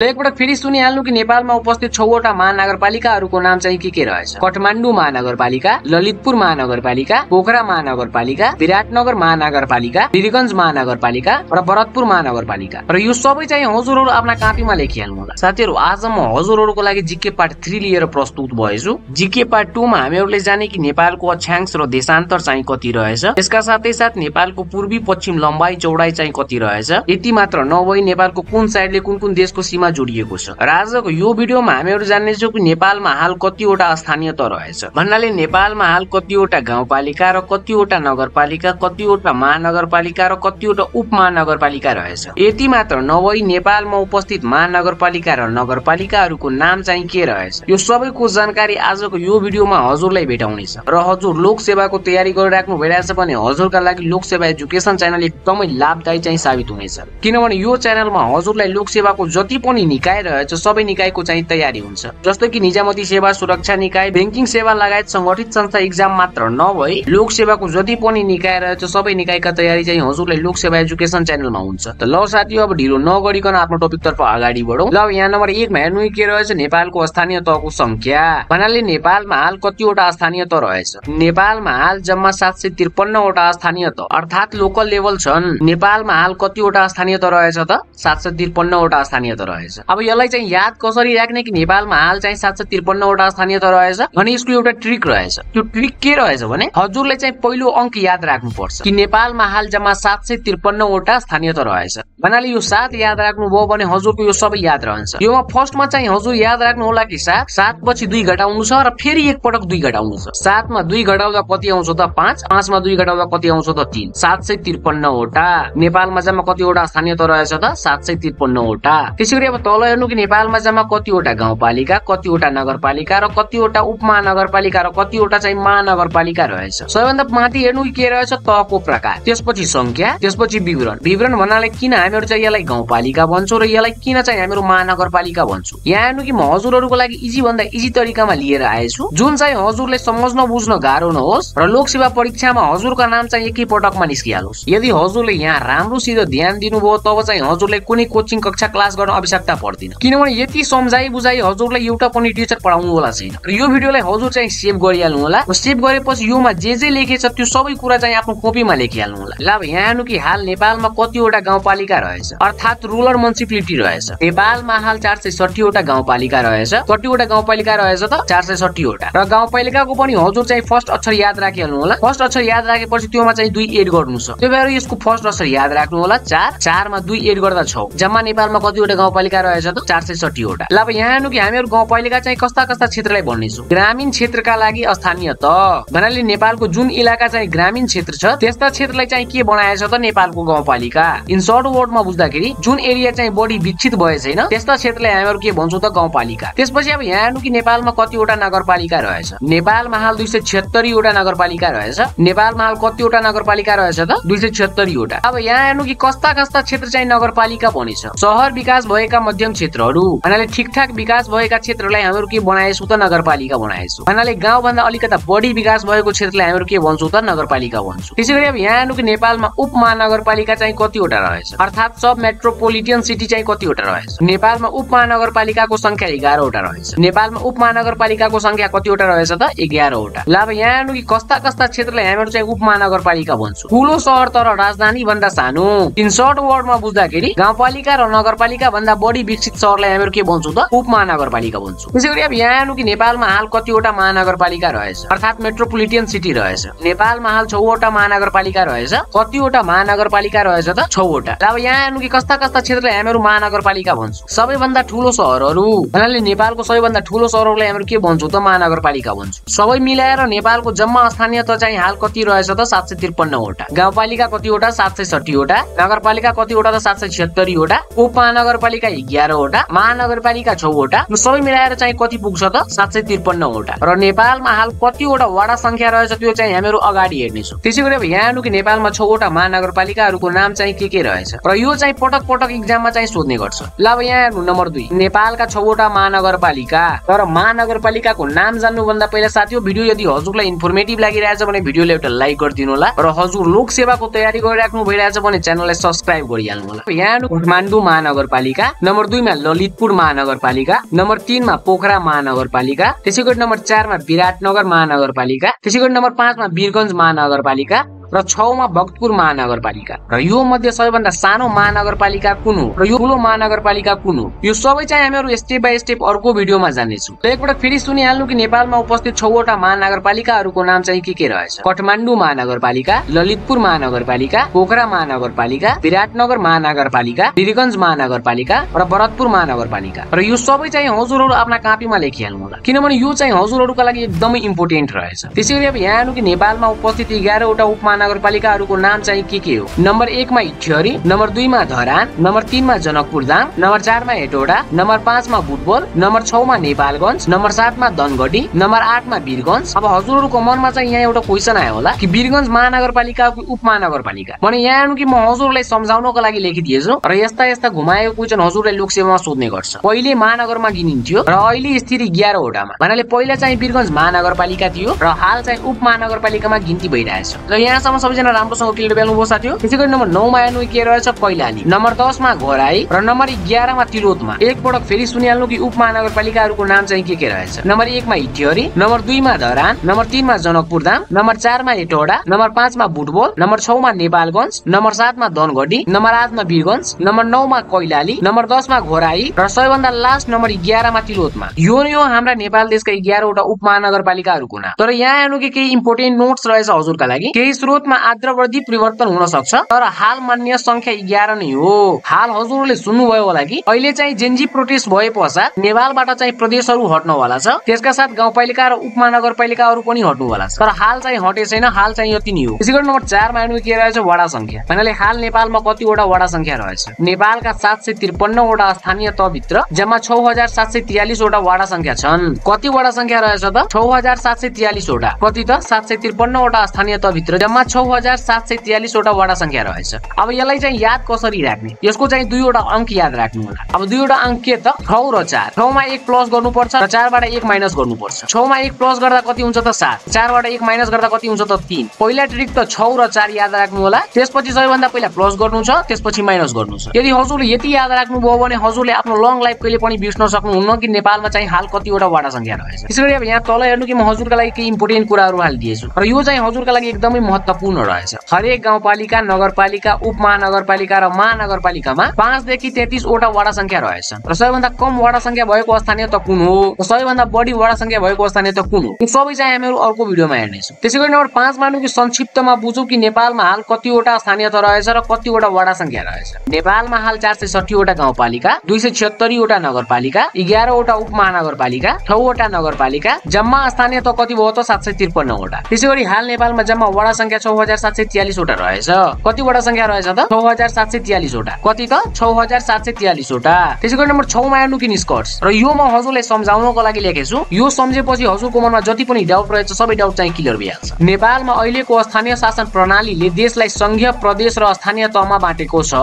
एकपटक फेरि सुनिहाल्नु कि नेपालमा उपस्थित 6 वटा महानगरपालिकाहरूको नाम चाहिँ के रहेछ। काठमाडौँ महानगरपालिका, ललितपुर महानगरपालिका, पोखरा महानगरपालिका, विराटनगर महानगरपालिका, वीरगञ्ज महानगरपालिका र भरतपुर महानगरपालिका। र यो सबै चाहिँ हजुरहरू आफ्ना कापीमा लेखिहाल्नु होला। साथीहरू, आज म हजुरहरूको लागि जीके पार्ट 3 लिएर प्रस्तुत भएछु। जीके पार्ट 2 मा हामीहरूले जाने कि नेपालको अक्षांश र देशान्तर चाहिँ कति रहेछ, त्यसका साथै साथ नेपालको पूर्वी पश्चिम लम्बाई चौडाई चाहिँ कति रहेछ। यति मात्र नभई नेपालको कुन साइडले कुन कुन देशको सीमा जोडिएको छ। र आजको यो भिडियोमा हामीहरू जान्नेछौँ कि नेपालमा हाल कतिवटा स्थानीय तह रहेछ भन्नाले नेपालमा हाल कतिवटा गाउँपालिका र कतिवटा नगरपालिका, कतिवटा महानगरपालिका र कतिवटा उपमहानगरपालिका रहेछ। यति मात्र नभई नेपालमा उपस्थित महानगरपालिका र नगरपालिकाहरूको नाम चाहिँ के रहेछ, यो सबैको जानकारी आजको यो भिडियोमा हजुरलाई भेटाउनेछ। र हजुर लोकसेवाको तयारी गरिराख्नु भइरहेछ भने हजुरका लागि लोकसेवा एजुकेसन च्यानल एकदमै लाभदायी चाहिँ साबित हुनेछ। किनभने यो च्यानलमा हजुरलाई लोकसेवाको जति पनि निकाय रहेछ सबै निकायको चाहिँ तयारी हुन्छ। जस्तो कि निजामती सेवा सुरक्षा निकाय, बैंकिङ सेवा लगायत संगठित संस्था एक्जाम मात्र नभई लोकसेवाको जति पनि निकाय रहेछ सबै निकायका तयारी चाहिँ हजुरलाई लोकसेवा एजुकेसन च्यानलमा हुन्छ। त ल साथीहरु, अब ढिलो नगरिकन आफ्नो टपिक तर्फ अगाडि बढौं। ल यहाँ नम्बर 1 मा हेर्नु के रहेछ, नेपालको स्थानीय तहको संख्या भन्नाले नेपालमा हाल कतिवटा स्थानीय तह रहेछ। नेपालमा हाल जम्मा 753 वटा स्थानीय तह अर्थात लोकल लेभल छन्। नेपालमा हाल कतिवटा स्थानीय तह रहेछ त 753 वटा स्थानीय तह रहेछ। अब यसलाई चाहिँ याद कसरी राख्ने कि नेपालमा हाल चाहिँ 753 वटा स्थानीय तह रहेछ भने यसको एउटा ट्रिक रहेछ। त्यो ट्रिक के रहेछ भने हजुरले चाहिँ पहिलो अंक याद राख्नु पर्छ कि नेपालमा हाल जम्मा 753 वटा स्थानीय तह रहेछ भन्नाले यो 7 याद राख्नु भयो भने हजुरको यो सबै याद रहन्छ। योमा फर्स्टमा चाहिँ हजुर याद राख्नु होला कि 7 पछि 2 घटाउनु छ र फेरि एक पटक 2 घटाउनु छ। 7 मा 2 घटाउँदा कति आउँछ त 5, 5 मा 2 घटाउँदा कति आउँछ त 3। 753 वटा नेपालमा जम्मा कतिवटा स्थानीय तह रहेछ त 753 वटा। त्यसैगरी अब तल हेर्नु कि नेपालमा जम्मा कतिवटा गाउँपालिका, कतिवटा नगरपालिका र कतिवटा उपमहानगरपालिका र कतिवटा चाहिँ महानगरपालिका रहेछ। सबैभन्दा माथि हेर्नु के रहेछ, तहको प्रकार, त्यसपछि संख्या, त्यसपछि विवरण। विवरण भन्नाले किन हामीहरू चाहिँ यसलाई गाउँपालिका भन्छौं र यसलाई किन चाहिँ हामीहरू महानगरपालिका भन्छौं। यहाँ हेर्नु कि म हजुरहरूको लागि इजी भन्दा इजी तरिकामा लिएर आएछु जुन चाहिँ हजुरले समझ्न बुझ्न गाह्रो नहोस् र लोकसेवा परीक्षामा हजुरको नाम चाहिँ एकै पटकमा निस्किहालोस्। यदि हजुरले यहाँ राम्रोसित ध्यान दिनुभयो तब चाहिँ हजुरले कुनै कोचिङ कक्षा क्लास गर्न आवश्यकता पर्दैन। किनभने यति सम्झाइ बुझाइ हजुरलाई एउटा पनि टिचर पढाउनु होला छैन। र यो भिडियोलाई हजुर चाहिँ सेभ गरिहाल्नु होला। सेभ गरेपछि योमा जे लेखेछ त्यो सबै कुरा चाहिँ आफ्नो कपीमा लेखिहाल्नु होला। ल अब यहाँ हेर्नु कि हाल नेपालमा कतिवटा गाउँपालिका रहेछ अर्थात रुरल म्युनिसिपालिटी रहेछ। नेपालमा हाल 460 वटा गाउँपालिका रहेछ। कतिवटा गाउँपालिका रहेछ त 460 वटा। र गाउँपालिकाको पनि हजुर चाहिँ फर्स्ट अक्षर याद राखिहाल्नु होला। फर्स्ट अक्षर याद राखेपछि त्योमा चाहिँ 2 एड गर्नु छ। त्यो भएर यसको फर्स्ट अक्षर याद राख्नु होला 4, 4 मा 2 एड गर्दा 6। जम्मा नेपालमा कतिवटा गाउँपालिका रहेछ त 460 वटा। ल अब यहाँ हेर्नु कि हामीहरू गाउँपालिका चाहिँ कस्ता कस्ता क्षेत्रलाई भन्नेछौँ। ग्रामीण क्षेत्रका लागि स्थानीय तह भन्नाले नेपालको जुन इलाका चाहिँ ग्रामीण क्षेत्र छ त्यस्ता क्षेत्रलाई चाहिँ के बनाएछ त नेपालको गाउँपालिका। इन सर्ट वर्डमा बुझ्दाखेरि जुन एरिया चाहिँ बढी विकसित भए छैन त्यस्ता क्षेत्रलाई हामीहरू के भन्छौँ त गाउँपालिका। त्यसपछि अब यहाँ हेर्नु कि नेपालमा कतिवटा नगरपालिका रहेछ। नेपालमा हाल 276 वटा नगरपालिका रहेछ। नेपालमा हाल कतिवटा नगरपालिका रहेछ त 276 वटा। अब यहाँ हेर्नु कि कस्ता कस्ता क्षेत्र चाहिँ नगरपालिका बनेछ। शहर विकास भएका मध्यम क्षेत्रहरू भन्नाले ठिकठाक विकास भएका क्षेत्रलाई हामीहरू के बनाएछौँ त नगरपालिका बनाएछौँ। भन्नाले गाउँभन्दा अलिकता बढी विकास भएको क्षेत्रलाई हामीहरू के भन्छौँ त नगरपालिका भन्छौँ। त्यसैगरी अब यहाँ हेर्नु कि नेपालमा उपमहानगरपालिका चाहिँ कतिवटा रहेछ अर्थात सब मेट्रोपोलिटन सिटी चाहिँ कतिवटा रहेछ। नेपालमा उपमहानगरपालिकाको संख्या 11 वटा रहेछ। नेपालमा उपमहानगरपालिकाको संख्या कतिवटा रहेछ त 11 वटा। ल अब यहाँ हेर्नु कि कस्ता कस्ता क्षेत्रलाई हामीहरू चाहिँ उपमहानगरपालिका भन्छौँ। ठुलो शहर तर राजधानी भन्दा सानो। इन सर्ट वर्डमा बुझ्दाखेरि गाउँपालिका र नगरपालिका भन्दा बढी विकसित शहरलाई हामीहरू के भन्छौँ त उपमहानगरपालिका भन्छौँ। त्यसैगरी अब यहाँ हेर्नु कि नेपालमा हाल कतिवटा महानगरपालिका रहेछ अर्थात मेट्रोपोलिटन सिटी रहेछ। नेपालमा हाल 6 वटा महानगरपालिका रहेछ। कतिवटा महानगरपालिका रहेछ त 6 वटा। अब यहाँ हेर्नु कि कस्ता कस्ता क्षेत्रलाई हामीहरू महानगरपालिका भन्छौँ। सबैभन्दा ठुलो शहरहरू भन्नाले नेपालको सबैभन्दा ठुलो शहरहरूलाई हामीहरू के भन्छौँ त महानगरपालिका भन्छौँ। सबै मिलाएर नेपालको जम्मा स्थानीय तह चाहिँ हाल कति रहेछ त 753 वटा। गाउँपालिका कतिवटा 760 वटा। नगरपालिका कतिवटा त 776 वटा। उपमहानगरपालिका 11 वटा। महानगरपालिका 6 वटा। सबै मिलाएर चाहिँ कति पुग्छ त 753 वटा। र नेपालमा हाल कतिवटा वडा संख्या रहेछ त्यो चाहिँ हामीहरू अगाडि हेर्नेछौँ। त्यसैगरी अब यहाँ हेर्नु कि नेपालमा 6 वटा महानगरपालिकाहरूको नाम चाहिँ के रहेछ र यो चाहिँ पटक पटक एक्जाममा चाहिँ सोध्ने गर्छ। ल अब यहाँ हेर्नु नम्बर 2 नेपालका 6 वटा महानगरपालिका। तर महानगरपालिकाको नाम जान्नुभन्दा पहिला साथीहरु भिडियो यदि हजुरलाई इन्फर्मेटिभ लागिरहेछ भने भिडियोलाई एउटा लाइक गरिदिनु होला र हजुर लोकसेवाको तयारी गरिराख्नु भइरहेछ भने च्यानललाई सब्स्क्राइब गरिहाल्नु होला। यहाँ हेर्नु काठमाडौँ महानगरपालिका, नम्बर 2 मा ललितपुर महानगरपालिका, नम्बर 3 मा पोखरा महानगरपालिका, त्यसैगरी नम्बर 4 मा विराटनगर महानगरपालिका, त्यसैगरी नम्बर 5 मा वीरगञ्ज महानगरपालिका र 6 मा भक्तपुर महानगरपालिका। र यो मध्ये सबैभन्दा सानो महानगरपालिका कुन हो र यो ठुलो महानगरपालिका कुन हो, यो सबै चाहिँ हामीहरु स्टेप बाइ स्टेप अर्को भिडियोमा जान्नेछौँ। र एकपटक फेरि सुनिहाल्नु कि नेपालमा उपस्थित 6 वटा महानगरपालिकाहरूको नाम चाहिँ के रहेछ। काठमाडौँ महानगरपालिका, ललितपुर महानगरपालिका, पोखरा महानगरपालिका, विराटनगर महानगरपालिका, वीरगञ्ज महानगरपालिका र भरतपुर महानगरपालिका। र यो सबै चाहिँ हजुरहरु आफ्ना कापीमा लेखिहाल्नु होला, किनभने यो चाहिँ हजुरहरुका लागि एकदमै इम्पोर्टेन्ट रहेछ। त्यसैगरी अब यहाँ हेर्नु कि नेपालमा उपस्थित 11 वटा उपमहानगरपालिकाहरूको नाम चाहिँ के हो। नम्बर 1 मा इटहरी, नम्बर 2 मा धरान, नम्बर 3 मा जनकपुरधाम, नम्बर 4 मा हेटौडा, नम्बर 5 मा बुटबल, नम्बर 6 मा नेपालगञ्ज, नम्बर 7 मा धनगढी, नम्बर 8 मा वीरगञ्ज। अब हजुरहरुको मनमा चाहिँ यहाँ एउटा क्वेशन आयो होला कि वीरगञ्ज महानगरपालिकाको उपमहानगरपालिका भने यहाँ हेर्नु कि म हजुरलाई सम्झाउनको लागि लेखिदिएछु र यस्ता यस्ता घुमाएको क्वेशन हजुरलाई लोकसेवामा सोध्ने गर्छ। पहिले महानगरमा गिनिन्थ्यो र अहिले स्थिति 11 वटामा, भन्नाले पहिला चाहिँ वीरगञ्ज महानगरपालिका थियो र हाल चाहिँ उपमहानगरपालिकामा गिन्ती भइरहेछ। र यहाँसम्म सबैजना राम्रोसँग क्लियर बेल्नुभयो साथीहरु। त्यसैगरी नम्बर 9 मा हेर्नु के रहेछ कैलाली, नम्बर 10 मा घोराई र नम्बर 11 मा तिलोत्तमा। एकपटक फेरि सुनिहाल्नु कि उपमहानगरपालिकाहरूको नाम चाहिँ के रहेछ। नम्बर 1 मा इटहरी, नम्बर 2 मा धरान, नम्बर 3 मा जनकपुरधाम, नम्बर 4 मा हेटौडा, नम्बर 5 मा बुटबल, नम्बर 6 मा नेपालगञ्ज, नम्बर 7 मा धनगढी, नम्बर 8 मा वीरगञ्ज, नम्बर 9 मा कैलाली, नम्बर 10 मा घोराई र सबैभन्दा लास्ट नम्बर 11 मा तिलोत्तमा। यो नै हो हाम्रा नेपाल देशका 11 वटा उपमहानगरपालिकाहरूको नाम। तर यहाँ हेर्नु कि केही इम्पोर्टेन्ट नोट्स रहेछ हजुरका लागि। केही स्रोतमा आद्रवृद्धि परिवर्तन हुन सक्छ, तर हाल मान्य संख्या 11 नै हो। हाल हजुरले सुन्नुभयो होला कि अहिले चाहिँ जेनजी प्रोटेस्ट भए पश्चात नेपालबाट चाहिँ प्रदेशहरू हट्नु वाला छ, त्यसका साथ गाउँपालिका र उपमहानगरपालिकाहरू पनि हट्नु वाला छ। तर हाल चाहिँ हटे छैन, हाल चाहिँ यति नै हो। त्यसैगरी नम्बर 4 मा हेर्नु के रहेछ वडा संख्या, भन्नाले हाल नेपालमा कति वटा वडा संख्या रहेछ। नेपालका 753 वटा स्थानीय तहभित्र जम्मा 6743 वटा वडा संख्या छन्। कति वडा संख्या रहेछ त 6743 वटा। कति त 753 वटा स्थानीय तहभित्र जम्मा 6743 वटा वडा संख्या रहेछ। अब यसलाई चाहिँ याद कसरी राख्ने, यसको चाहिँ 2 वटा अंक याद राख्नु होला। अब 2 वटा अंक के त 6 र 4। 6 मा 1 प्लस गर्नुपर्छ र 4 बाट 1 माइनस गर्नुपर्छ। 6 मा 1 प्लस गर्दा कति हुन्छ त 7, 4 बाट 1 माइनस गर्दा कति हुन्छ त 3। पहिला ट्रिक त 6 र 4 याद राख्नु होला, त्यसपछि सबैभन्दा पहिला प्लस गर्नु छ, त्यसपछि माइनस गर्नु छ। यदि हजुरले यति याद राख्नु भयो भने हजुरले आफ्नो लङ लाइफ कहिले पनि बिर्सन सक्नुहुन्न कि नेपालमा चाहिँ हाल कति वटा वडा संख्या रहेछ। त्यसैगरी अब यहाँ तल हेर्नु कि म हजुरका लागि केही इम्पोर्टेन्ट कुराहरू हालिदिएछु र यो चाहिँ हजुरका लागि एकदमै महत्त्वपूर्ण रहेछ। हरेक गाउँपालिका, नगरपालिका, उपमहानगरपालिका र महानगरपालिकामा 5 देखि 33 वटा वडा संख्या रहेछ। र सबैभन्दा कम वडा संख्या भएको स्थानीय त कुन हो र सबैभन्दा बढी वडा संख्या भएको स्थानीय त कुन हो, यो सबै चाहिँ हामीहरु अर्को भिडियोमा हेर्नेछौँ। त्यसैगरी नम्बर 5 मानौँ कि संक्षिप्तमा बुझौँ कि नेपालमा हाल कति वटा स्थानीय तह रहेछ र कति वटा वडा संख्या रहेछ। नेपालमा हाल 460 वटा गाउँपालिका, 276 वटा नगरपालिका, 11 वटा उपमहानगरपालिका, 6 वटा नगरपालिका, जम्मा स्थानीय तह कति भयो त 753 वटा। त्यसैगरी हाल नेपालमा जम्मा वडा संख्या 6743 वटा रहेछ। कति वडा संख्या रहेछ त 6743 वटा। कति त 6743 वटा। त्यसैगरी नम्बर 6 मा हेर्नु कि निष्कर्ष, र यो म हजुरलाई सम्झाउनको लागि लेखेछु। यो सम्झेपछि हजुरको मनमा जति पनि डाउट रहेछ सबै डाउट चाहिँ क्लियर भइहाल्छ। नेपालमा अहिलेको स्थानीय शासन प्रणालीले देशलाई संघीय, प्रदेश र स्थानीय तहमा बाँटेको छ।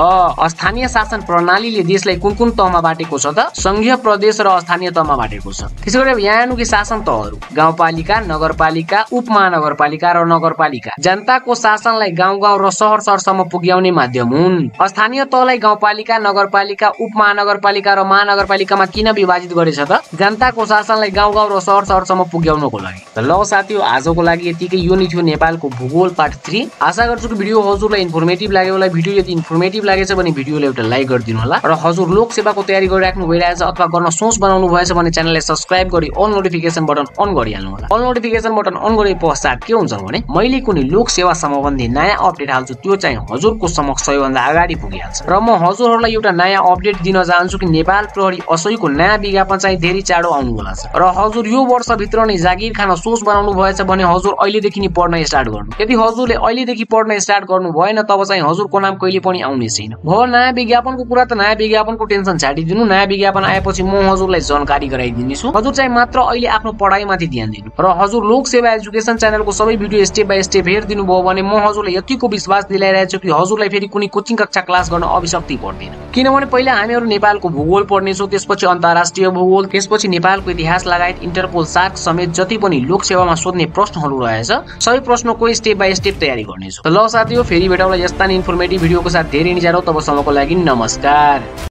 स्थानीय शासन प्रणालीले देशलाई कुन कुन तहमा बाँटेको छ त संघीय, प्रदेश र स्थानीय तहमा बाँटेको छ। त्यसैगरी अब यहाँ हेर्नु कि शासन तहहरू गाउँपालिका, नगरपालिका, उपमहानगरपालिका र नगरपालिका जनताको शासनलाई गाउँ गाउँ र शहर शहरसम्म पुग्याउने माध्यम हुन्। स्थानीय तहलाई गाउँपालिका, नगरपालिका, उपमहानगरपालिका र महानगरपालिकामा किन विभाजित गरेछ त जनताको शासनलाई गाउँ गाउँ र शहर शहरसम्म पुग्याउनको लागि। ल साथीहरु, आजको लागि यतिकै। यो नै थियो नेपालको भूगोल पार्ट 3। आशा गर्छु कि भिडियो हजुरलाई इन्फर्मेटिभ लाग्यो होला। भिडियो यदि इन्फर्मेटिभ लागेछ भने भिडियोलाई एउटा लाइक गरिदिनु होला र हजुर लोकसेवाको तयारी गरिराख्नु भइरहेछ अथवा गर्न सोच बनाउनु भएछ भने च्यानललाई सब्स्क्राइब गरी अल नोटिफिकेसन बटन अन गरिहाल्नु होला। अल नोटिफिकेसन बटन अन गरे पश्चात के हुन्छ भने मैले कुनै लोकसेवा सम्बन्धी नयाँ अपडेट हाल्छु त्यो चाहिँ हजुरको समक्ष सबैभन्दा अगाडि पुगिहाल्छ। र म हजुरहरूलाई एउटा नयाँ अपडेट दिन चाहन्छु कि नेपाल प्रहरी असैको नयाँ विज्ञापन चाहिँ धेरै चाँडो आउनु होला छ। र हजुर यो वर्षभित्र नै जागिर खान सोच बनाउनु भएछ भने हजुर अहिलेदेखि नै पढ्न स्टार्ट गर्नु। यदि हजुरले अहिलेदेखि पढ्न स्टार्ट गर्नु भएन तब चाहिँ हजुरको नाम कहिले पनि आउने छैन। हो नयाँ विज्ञापनको कुरा त नयाँ विज्ञापनको टेन्सन छाडिदिनु। नयाँ विज्ञापन आएपछि म हजुरलाई जानकारी गराइदिनेछु। हजुर चाहिँ मात्र अहिले आफ्नो पढाइमाथि ध्यान दिनु र हजुर लोकसेवा एजुकेसन च्यानलको सबै भिडियो स्टेप बाइ स्टेप हेरिदिनु भयो भने म हजुरलाई यतिको विश्वास दिलाइरहेछु कि हजुरलाई फेरि कुनै कोचिङ कक्षा क्लास गर्न आवश्यकता पर्दैन। किनभने पहिला हामीहरु नेपालको भूगोल पढ्नेछौँ, त्यसपछि अन्तर्राष्ट्रिय भूगोल, त्यसपछि नेपालको इतिहास लगायत इन्टरपोल, सार्क समेत जति पनि लोकसेवामा सोध्ने प्रश्नहरू रहेछ सबै प्रश्नको स्टेप बाइ स्टेप तयारी गर्नेछौँ। ल साथीहरु, फेरि भेटौँला यस्ता नै इन्फर्मेटिभ भिडियोको साथ धेरै नै जाडौ। तबसम्मको लागि नमस्कार।